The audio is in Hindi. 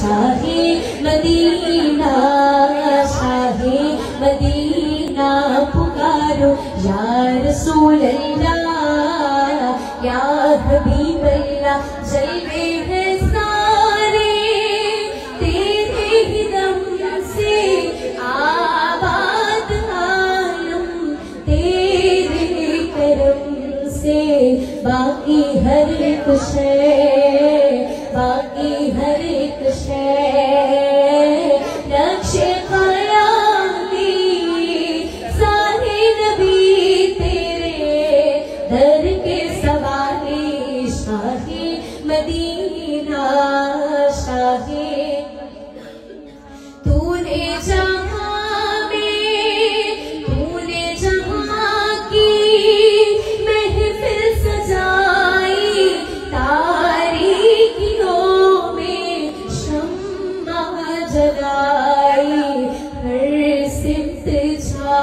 शाहे मदीना, शाहे मदीना पुकारो या रसूल अल्लाह, या हबीब अल्लाह। जलवे हैं सारे तेरे ही दम से, आबाद आलम तेरे करम से। बाकी हर एक शय, बाकी हर एक शय नक्शे ख़याली सारे नबी तेरे दर के सवाले। शाहे मदीना, शाहे तूने जहां में, तूने जहां की महफिल सजाई, तारीकियों में शम्मा जलाई। हर सिमत छा